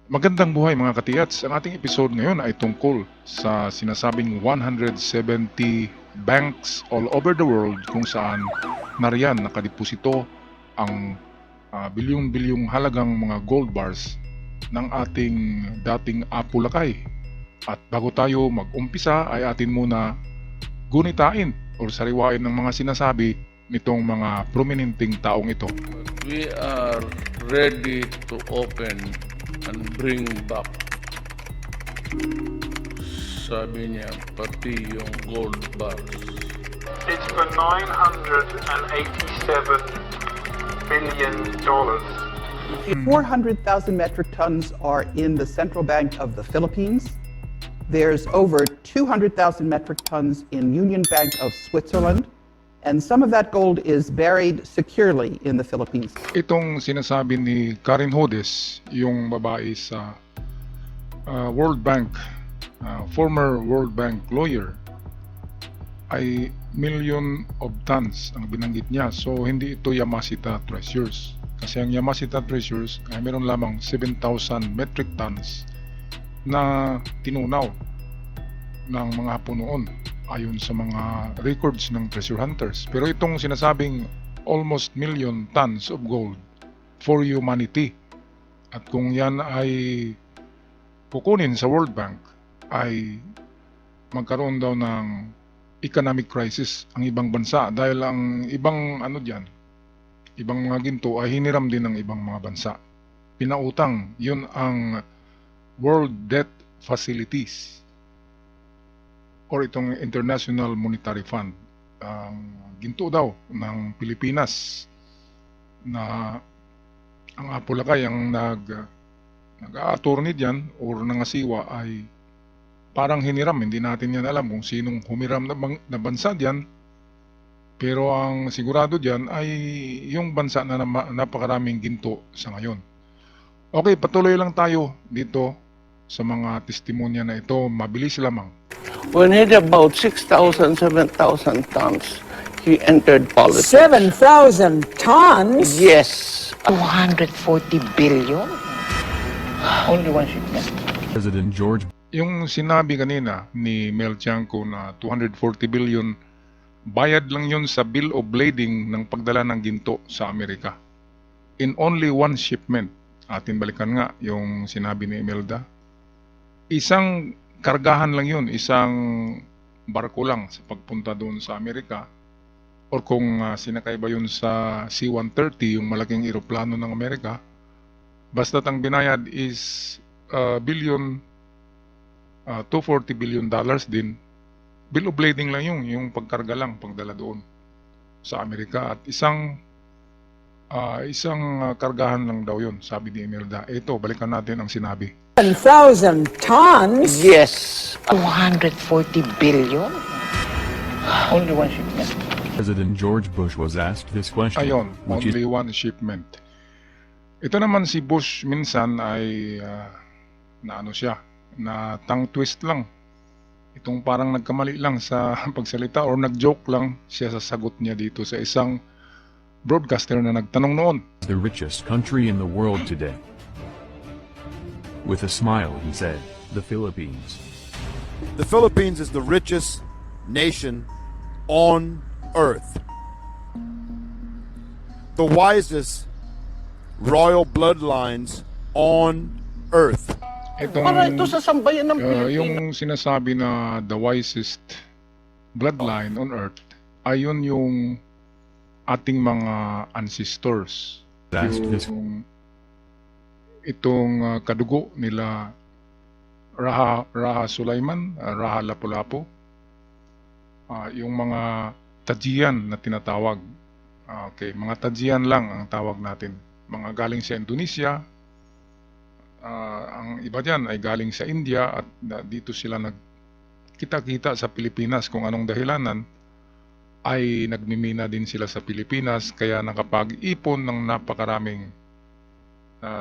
Magandang buhay mga katiyats. Ang ating episode ngayon ay tungkol sa sinasabing 170 banks all over the world kung saan nariyan nakadeposito ang bilyong-bilyong halagang mga gold bars ng ating dating Apo Lakay. At bago tayo mag-umpisa ay atin muna gunitain o sariwain ng mga sinasabi nitong mga prominenteng taong ito. We are ready to open and bring back. Sabi niya, pati yung gold bars. It's for $987 billion. 400,000 metric tons are in the Central Bank of the Philippines. There's over 200,000 metric tons in Union Bank of Switzerland. And some of that gold is buried securely in the Philippines. Itong sinasabi ni Karen Hodes, yung babae sa World Bank, former World Bank lawyer, ay million of tons ang binanggit niya. So hindi ito Yamashita Treasures. Kasi ang Yamashita Treasures ay meron lamang 7,000 metric tons na tinunaw ng mga Hapon noon ayon sa mga records ng treasure hunters. Pero itong sinasabing almost million tons of gold for humanity, at kung yan ay kukunin sa World Bank, ay magkaroon daw ng economic crisis ang ibang bansa dahil ang ibang ibang mga ginto ay hiniram din ng ibang mga bansa. Pinautang, yun ang World Debt Facilities or itong International Monetary Fund. Ang ginto daw ng Pilipinas na ang Apo Lakay ang nag-a-attorney diyan or nangasiwa ay parang hiniram. Hindi natin yan alam kung sinong humiram na bansa diyan, pero ang sigurado diyan ay yung bansa na napakaraming ginto sa ngayon. Okay, patuloy lang tayo dito sa mga testimonya na ito. Mabilis lamang. When he had about 6,000, 7,000 tons, he entered politics. 7,000 tons? Yes. 240 billion? Only one shipment. President George Yung sinabi kanina ni Mel Tiangco na 240 billion, bayad lang yun sa bill of lading ng pagdala ng ginto sa Amerika. In only one shipment. Atin balikan nga yung sinabi ni Imelda. Isang kargahan lang yun, isang barko lang sa pagpunta doon sa Amerika. Or kung sinakay ba yun sa C-130, yung malaking eroplano ng Amerika, basta't ang binayad is $240 billion din. Bill of lading lang yung pagkarga lang, pagdala doon sa Amerika. At isang kargahan lang daw yun, sabi ni Imelda. Ito, balikan natin ang sinabi. 7,000 tons? Yes. 240 billion? Only one shipment. President George Bush was asked this question, Ayon, which is only one shipment. Ito naman si Bush minsan ay na tongue twist lang. Itong parang nagkamali lang sa pagsalita or nag-joke lang siya sa sagot niya dito sa isang broadcaster na nagtanong noon. the richest country in the world today. With a smile, he said, the Philippines. The Philippines is the richest nation on earth. The wisest royal bloodlines on earth. Para ito sa sambayan ng Pilipinas. Yung sinasabi na the wisest bloodline on earth, ayon yung ating mga ancestors. Asked this Itong kadugo nila Raha Sulaiman, Raha Lapu-Lapu, yung mga Tajian na tinatawag. Okay, mga Tajian lang ang tawag natin. Mga galing sa Indonesia, ang iba dyan ay galing sa India at dito sila nagkita-kita sa Pilipinas. Kung anong dahilanan ay nagmimina din sila sa Pilipinas, kaya nakapag-ipon ng napakaraming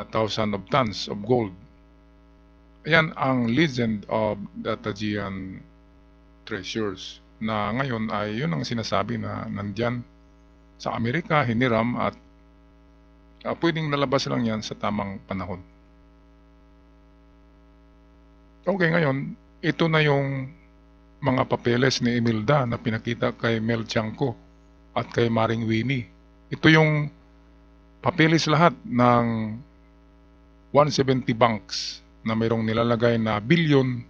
thousand of tons of gold. Ayan ang legend of the Tajian treasures, na ngayon ay yun ang sinasabi na nandyan sa Amerika, hiniram, at pwedeng nalabas lang yan sa tamang panahon. Okay, ngayon, ito na yung mga papeles ni Imelda na pinakita kay Mel Tiangco at kay Maring Winnie. Ito yung papeles lahat ng 170 banks na mayroong nilalagay na bilyon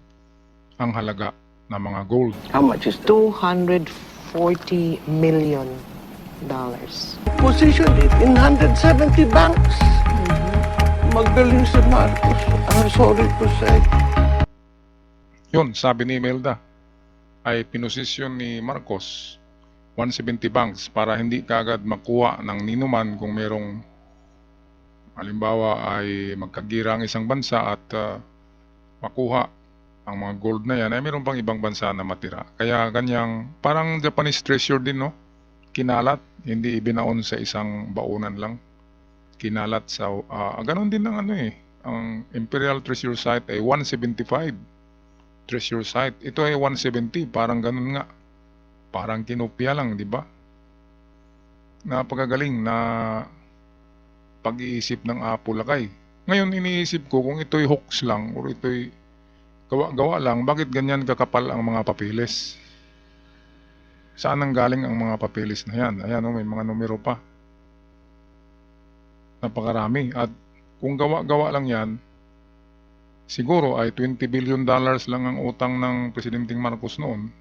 ang halaga ng mga gold. How much is $240 million. positioned it in 170 banks? Magaling si Marcos. I'm sorry to say. Yun, sabi ni Imelda, ay pinosisyon ni Marcos 170 banks para hindi kaagad makuha ng ninuman kung merong halimbawa ay magkagira ang isang bansa at makuha ang mga gold na yan, ay meron pang ibang bansa na matira. Kaya ganyang parang Japanese treasure din, no? Kinalat, hindi ibinaon sa isang baunan lang. Kinalat sa ganon din ng ang Imperial Treasure Site ay 175 treasure site. Ito ay 170, parang ganun nga. Parang kinopya lang, di ba? Napakagaling na pag-iisip ng Apo Lakay. Ngayon iniisip ko kung ito'y hoax lang o ito'y gawa-gawa lang, bakit ganyan kakapal ang mga papeles? Saan ang galing ang mga papeles na yan? Ayan, may mga numero pa. Napakarami. At kung gawa-gawa lang yan, siguro ay $20 billion lang ang utang ng Presidenteng Marcos noon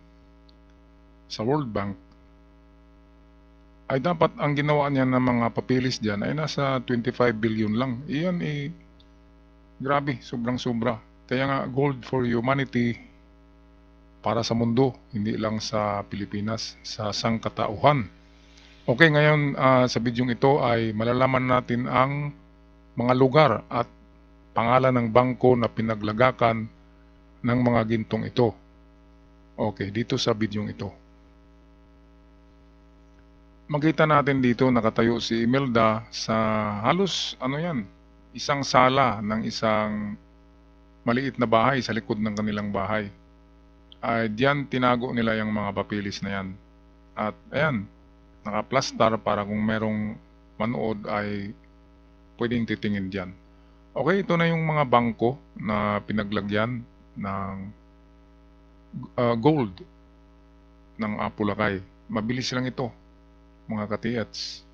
sa World Bank. Ay dapat ang ginawa niya ng mga papeles dyan ay nasa 25 billion lang. Iyan grabe, sobrang-sobra. Kaya nga gold for humanity para sa mundo, hindi lang sa Pilipinas, sa sangkatauhan. Okay, ngayon sa bidyong ito ay malalaman natin ang mga lugar at pangalan ng bangko na pinaglagakan ng mga gintong ito. Okay, dito sa bidyong ito. Makita natin dito nakatayo si Imelda sa halos isang sala ng isang maliit na bahay sa likod ng kanilang bahay. Diyan tinago nila yung mga papeles na yan. At ayan, nakaplastar para kung merong manood ay pwedeng titingin diyan. Okay, ito na yung mga bangko na pinaglagyan ng gold ng Apo Lakay. Mabilis lang ito, mga katiyats.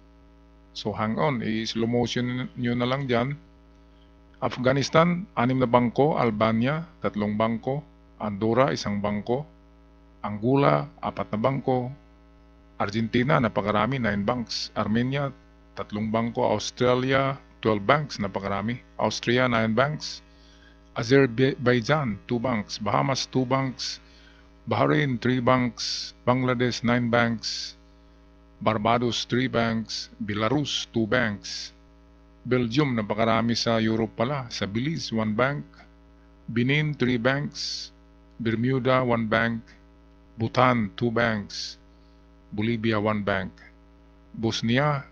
So hang on, i-slow motion nyo na lang dyan. Afghanistan, 6 na bangko. Albania, 3 bangko. Andorra, 1 bangko. Angola, 4 na bangko. Argentina, napakarami, 9 banks. Armenia, 3 bangko. Australia, 12 banks, napakarami. Austria, 9 banks. Azerbaijan, 2 banks. Bahamas, 2 banks. Bahrain, 3 banks. Bangladesh, 9 banks. Barbados, 3 banks. Belarus, 2 banks. Belgium, napakarami sa Europe pala. Sa Belize, 1 bank. Benin, 3 banks. Bermuda, 1 bank. Bhutan, 2 banks. Bolivia, 1 bank. Bosnia,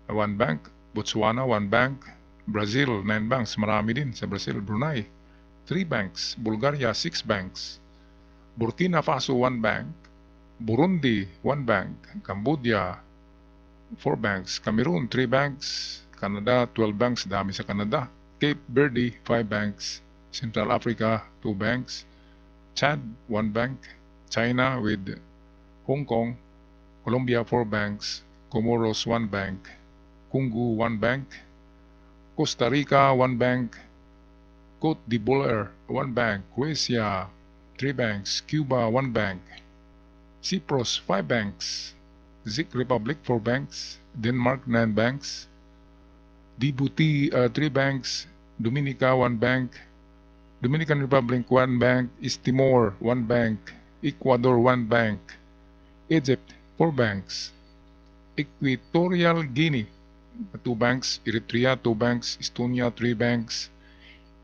1 bank. Botswana, 1 bank. Brazil, 9 banks. Marami din sa Brazil. Brunei, 3 banks. Bulgaria, 6 banks. Burkina Faso, 1 bank. Burundi, 1 bank. Cambodia, 4 banks. Cameroon, 3 banks. Canada, 12 banks. Dami sa Canada. Cape Verde, 5 banks. Central Africa, 2 banks. Chad, 1 bank. China with Hong Kong. Colombia, 4 banks. Comoros, 1 bank. Congo, 1 bank. Costa Rica, 1 bank. Cote d'Ivoire, 1 bank. Croatia, 3 banks. Cuba, 1 bank. Cyprus, 5 banks. Czech Republic, 4 banks. Denmark, 9 banks. Djibouti, 3 banks. Dominica, 1 bank. Dominican Republic, 1 bank. East Timor, 1 bank. Ecuador, 1 bank. Egypt, 4 banks. Equatorial Guinea, 2 banks. Eritrea, 2 banks. Estonia, 3 banks.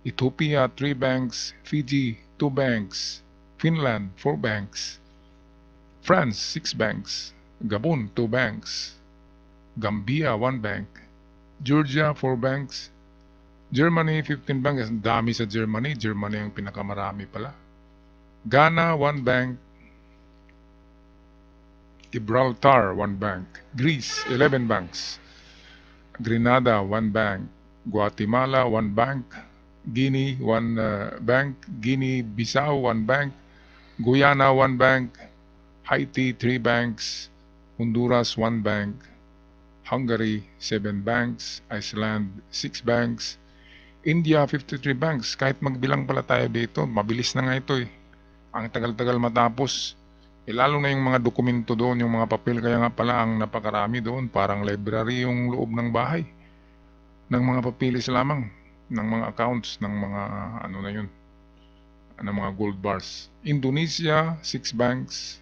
Ethiopia, 3 banks. Fiji, 2 banks. Finland, 4 banks. France, 6 banks. Gabon, 2 banks. Gambia, 1 bank. Georgia, 4 banks. Germany, 15 banks. Ang dami sa Germany. Germany ang pinakamarami pala. Ghana, 1 bank. Gibraltar, 1 bank. Greece, 11 banks. Grenada, 1 bank. Guatemala, 1 bank. Guinea, one bank. Guinea-Bissau, one bank. Guyana, one bank. Haiti, 3 banks. Honduras, 1 bank. Hungary, 7 banks. Iceland, 6 banks. India, 53 banks. Kahit magbilang pala tayo dito, mabilis na nga ito eh. Ang tagal-tagal matapos. Lalo na yung mga dokumento doon, yung mga papel, kaya nga pala ang napakarami doon. Parang library yung loob ng bahay. Ng mga papilis lamang. Ng mga accounts, ng mga ano na yun. Ng mga gold bars. Indonesia, 6 banks.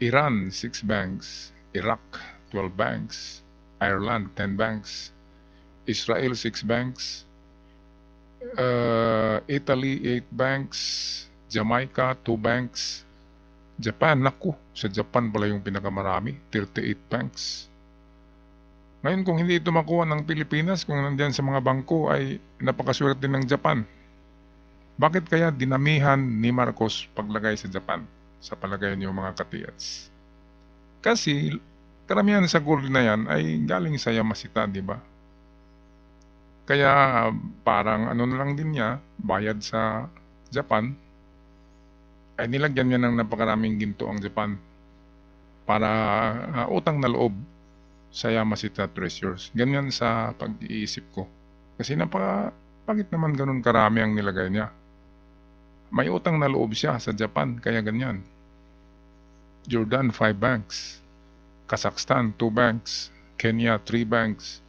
Iran, 6 banks. Iraq, 12 banks. Ireland, 10 banks. Israel, 6 banks. Italy, 8 banks. Jamaica, 2 banks. Japan, naku, sa Japan pala yung pinakamarami, 38 banks. Ngayon kung hindi ito makuha ng Pilipinas, kung nandyan sa mga bangko, ay napakaswerte ng Japan. Bakit kaya dinamihan ni Marcos paglagay sa Japan? Sa palagay niyo mga katiyats. Kasi karamihan sa gold na yan ay galing sa Yamashita, di ba? Kaya parang ano na lang din niya, bayad sa Japan, ay nilagyan niya ng napakaraming ginto ang Japan para utang na loob sa Yamashita Treasures. Ganyan sa pag-iisip ko. Kasi bakit naman ganun karami ang nilagay niya? May utang na loob siya sa Japan, kaya ganyan. Jordan, 5 banks. Kazakhstan, 2 banks. Kenya, 3 banks.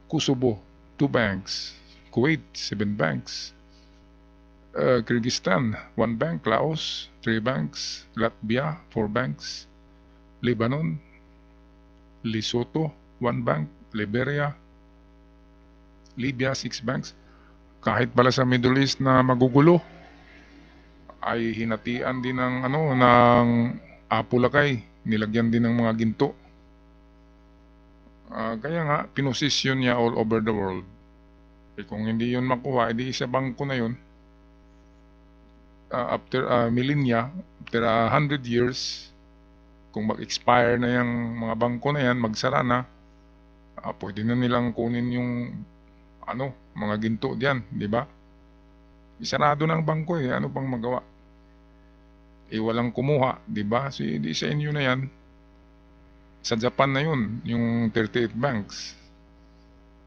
Kosovo, 2 banks. Kuwait, 7 banks. Kyrgyzstan, 1 bank. Laos, 3 banks. Latvia, 4 banks. Lebanon, Lesotho, 1 bank. Liberia, Libya, 6 banks. Kahit pala sa Middle East na magugulo, ay hinatian din ng ng apulakay, nilagyan din ng mga ginto. Kaya nga pinosisyon niya all over the world. Kung hindi yun makuha, edi sa bangko na yun, after millennia, after 100 years, kung mag-expire na yung mga bangko na yan, magsara na, pwede na nilang kunin yung mga ginto diyan, di ba? Isarado na ang bangko eh, ano pang magawa? Walang kumuha, di ba? Di sa inyo na yan. Sa Japan na yun, yung 38 banks.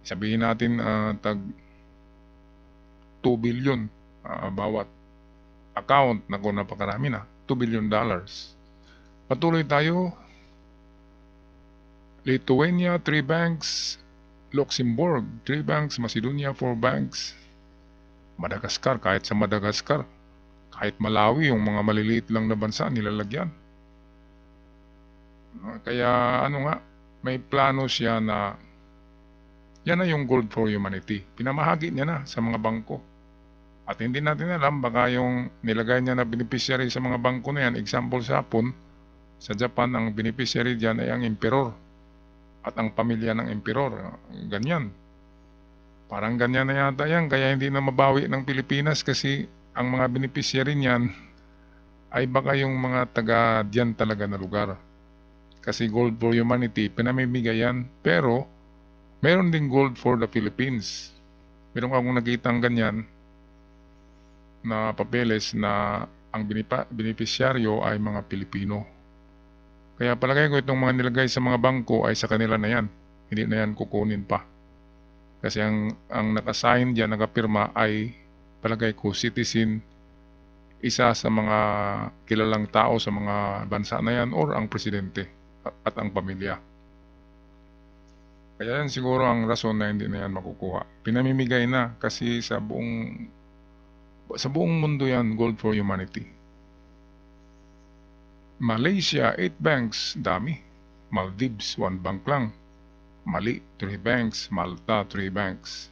Sabihin natin tag 2 billion bawat account. Naku, napakarami na. $2 billion. Patuloy tayo. Lithuania, 3 banks. Luxembourg, 3 banks. Macedonia, 4 banks. Madagascar, kahit sa Madagascar, kahit Malawi, yung mga maliliit lang na bansa, nilalagyan. Kaya may plano siya na yan na yung gold for humanity. Pinamahagi niya na sa mga bangko. At hindi natin alam, baka yung nilagay niya na beneficiary sa mga bangko na yan, example sa Hapon, sa Japan, ang beneficiary dyan ay ang emperor at ang pamilya ng emperor. Ganyan. Parang ganyan na yata yan, kaya hindi na mabawi ng Pilipinas kasi ang mga beneficiary niyan ay baka yung mga taga diyan talaga na lugar. Kasi gold for humanity, pinamimigay yan, pero meron din gold for the Philippines. Meron akong nakitang ganyan na papeles na ang beneficiaryo ay mga Pilipino. Kaya palagay ko itong mga nilagay sa mga bangko ay sa kanila na yan. Hindi na yan kukunin pa. Kasi ang nakasign diyan, nakapirma ay palagay ko citizen, isa sa mga kilalang tao sa mga bansa na yan or ang presidente at ang pamilya. Kaya yan siguro ang rason na hindi na yan makukuha. Pinamimigay na kasi sa buong mundo yan, gold for humanity. Malaysia, 8 banks, dami. Maldives, 1 bank lang. Mali, 3 banks. Malta, 3 banks.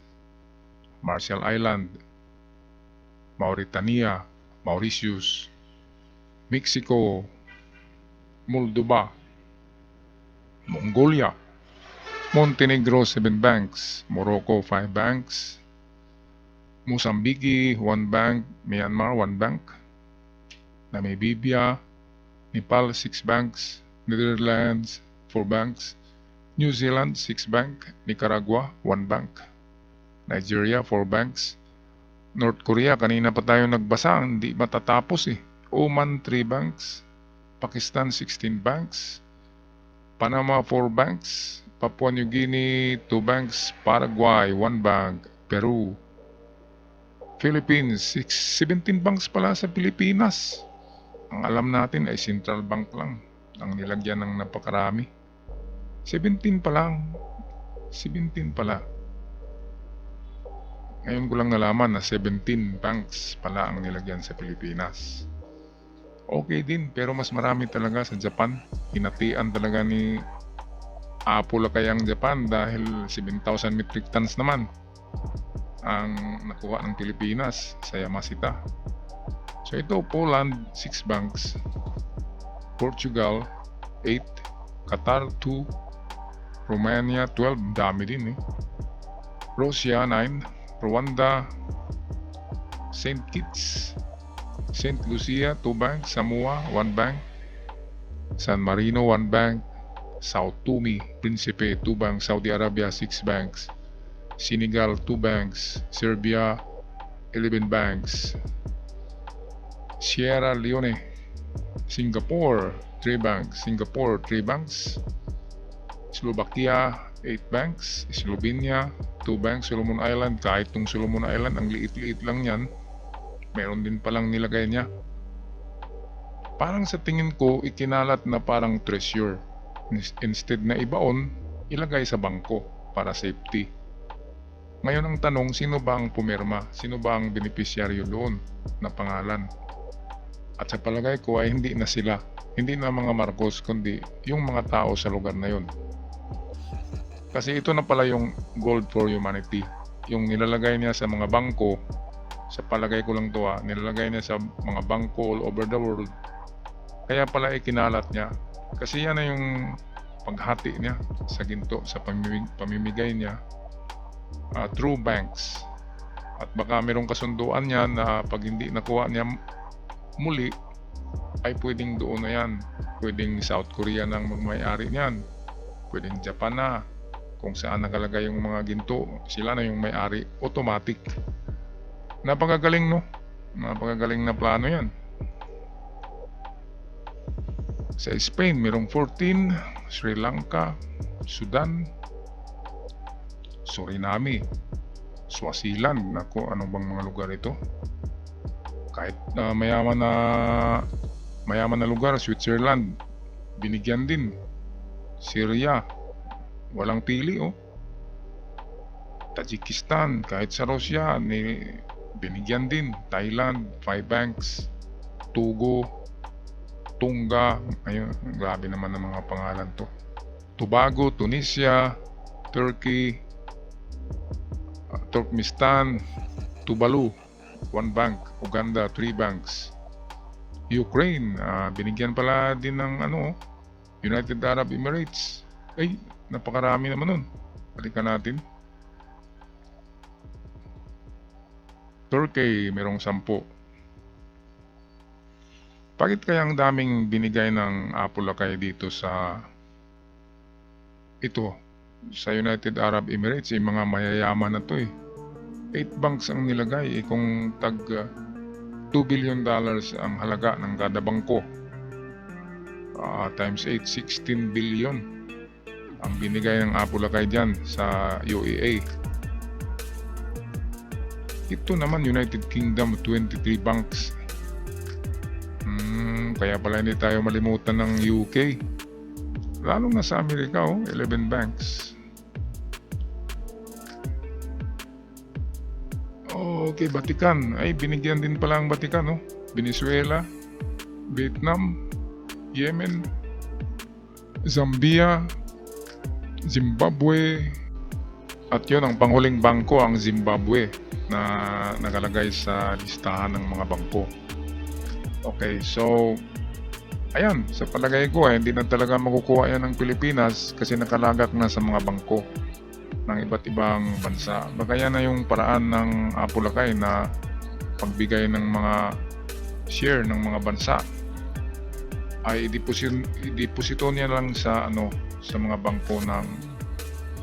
Marshall Island, Mauritania, Mauritius, Mexico, Moldova, Mongolia, Montenegro, 7 banks. Morocco, 5 banks. Mozambique, 1 bank. Myanmar, 1 bank. Namibia, Nepal, 6 banks. Netherlands, 4 banks. New Zealand, 6 bank. Nicaragua, 1 bank. Nigeria, 4 banks. North Korea, kanina pa tayo nagbasa, hindi matatapos eh. Oman, 3 banks. Pakistan, 16 banks. Panama, 4 banks. Papua New Guinea, 2 banks. Paraguay, 1 bank. Peru. Philippines, 17 banks pala sa Pilipinas. Ang alam natin ay Central Bank lang. Ang nilagyan ng napakarami. 17 pa lang. 17 pala. Ngayon ko lang nalaman na 17 banks pala ang nilagyan sa Pilipinas. Okay din, pero mas marami talaga sa Japan. Hinatian talaga ni Apple kayang Japan dahil 7,000 metric tons naman ang nakuha ng Pilipinas sa Yamashita. So ito, Poland, 6 banks. Portugal, 8. Qatar, 2. Romania, 12. Dami din eh. Russia, 9. Rwanda, St. Kitts, St. Lucia, 2 banks. Samoa, 1 bank. San Marino, 1 bank. Sao Tome, Principe, 2 banks. Saudi Arabia, 6 banks. Senegal, 2 banks. Serbia, 11 banks. Sierra Leone, Singapore, 3 banks. Singapore, 3 banks. Slovakia, 8 banks. Slovenia, 2 banks. Solomon Island, kahit tong Solomon Island, ang liit-liit lang yan, meron din palang nilagay niya. Parang sa tingin ko, ikinalat na parang treasure. Instead na ibaon, ilagay sa bangko para safety. Ngayon ang tanong, sino ba ang pumirma? Sino ba ang beneficiaryo doon na pangalan? At sa palagay ko ay hindi na sila. Hindi na mga Marcos, kundi yung mga tao sa lugar na yun. Kasi ito na pala yung Gold for Humanity. Yung nilalagay niya sa mga bangko, sa palagay ko lang to nilalagay niya sa mga bangko all over the world. Kaya pala ikinalat niya. Kasi yan na yung paghati niya sa ginto, sa pamimigay niya through banks. At baka merong kasunduan niya na pag hindi nakuha niya muli, ay pwedeng doon na yan. Pwedeng South Korea nang magmay-ari niyan. Pwedeng Japan na. Kung saan nakalagay yung mga ginto, sila na yung may-ari. Automatic. Napakagaling, no? Napakagaling na plano yan. Sa Spain, merong 14. Sri Lanka, Sudan, Suriname, Swaziland. Naku, ano bang mga lugar ito? Kahit mayaman na lugar, Switzerland, binigyan din. Syria, walang pili oh. Tajikistan, kahit sa Russia, binigyan din. Thailand, 5 banks. Togo, Tonga, ayun, grabe naman ang mga pangalan to. Tobago, Tunisia, Turkey, Turkmenistan, Tuvalu, 1 bank. Uganda, 3 banks. Ukraine, binigyan pala din ng United Arab Emirates. Ay, napakarami naman nun. Balikan natin. Turkey, merong 10. Bakit kaya ang daming binigay ng Apulakay dito sa United Arab Emirates? Yung mga mayayaman na to 8 banks ang nilagay kung tag $2 billion ang halaga ng kada bangko. Times 8, 16 billion ang binigay ng Apulakay dyan sa UAE. Ito naman United Kingdom, 23 banks. Kaya pala hindi tayo malimutan ng UK. Lalo na sa Amerika 11 banks. Okay, Vatican. Ay, binigyan din pala ang Vatican Venezuela, Vietnam, Yemen, Zambia, Zimbabwe, at yun ang panghuling bangko, ang Zimbabwe, na nakalagay sa listahan ng mga bangko. Okay, so ayan, sa palagay ko hindi na talaga makukuha yan ng Pilipinas kasi nakalagat na sa mga bangko ng iba't ibang bansa. Baka yan na yung paraan ng Apulakay na pagbigay ng mga share ng mga bansa ay i-deposito niya lang sa sa mga bangko ng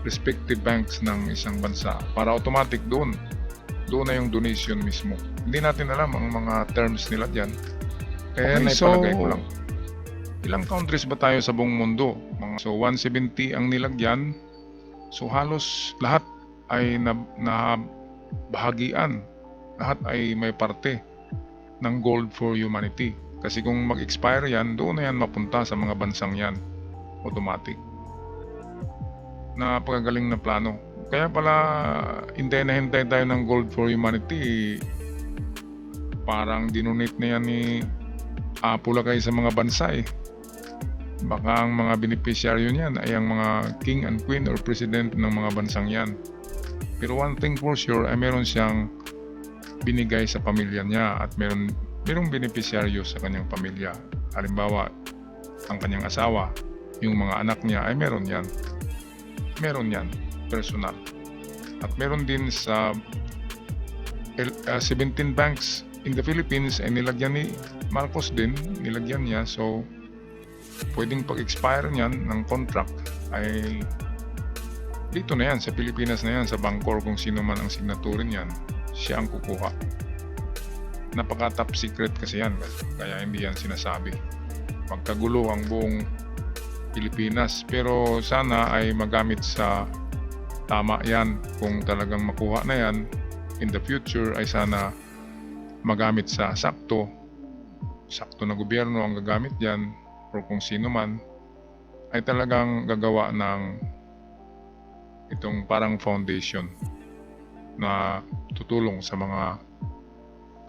respective banks ng isang bansa para automatic doon na yung donation mismo. Hindi natin alam ang mga terms nila dyan. Kaya naipalagay ko lang. Ilang countries ba tayo sa buong mundo? So 170 ang nilagyan. So halos lahat ay nabahagian. Lahat ay may parte ng Gold for Humanity. Kasi kung mag-expire yan, doon na yan mapunta sa mga bansang yan. Automatic. Napakagaling na plano. Kaya pala, hintay na hintay tayo ng Gold for Humanity. Parang dinonate na yan ni Apulagay sa mga bansa eh. Baka ang mga beneficiaryo niyan ay ang mga king and queen or president ng mga bansang yan. Pero one thing for sure ay meron siyang binigay sa pamilya niya at merong beneficiaryo sa kanyang pamilya. Halimbawa, ang kanyang asawa, yung mga anak niya ay meron yan. Meron yan, personal. At meron din sa 17 banks in the Philippines ay nilagyan ni Marcos din, nilagyan niya. So, pwedeng pag-expire niyan ng contract ay dito na yan, sa Pilipinas na yan, sa Bangkor, kung sino man ang signaturin yan, siya ang kukuha. Napaka top secret kasi yan, kaya hindi yan sinasabi. Magkagulo ang buong Pilipinas, pero sana ay magamit sa tama yan. Kung talagang makuha na yan in the future, ay sana magamit sa sakto na gobyerno ang gagamit yan, or kung sino man ay talagang gagawa ng itong parang foundation na tutulong sa mga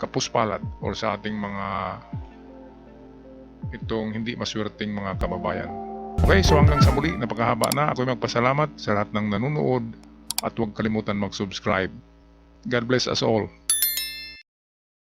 kapuspalat or sa ating mga itong hindi maswerteng mga kababayan. Okay, so hanggang sa muli, napakahaba na. Ako ay magpasalamat sa lahat ng nanonood at huwag kalimutan mag-subscribe. God bless us all.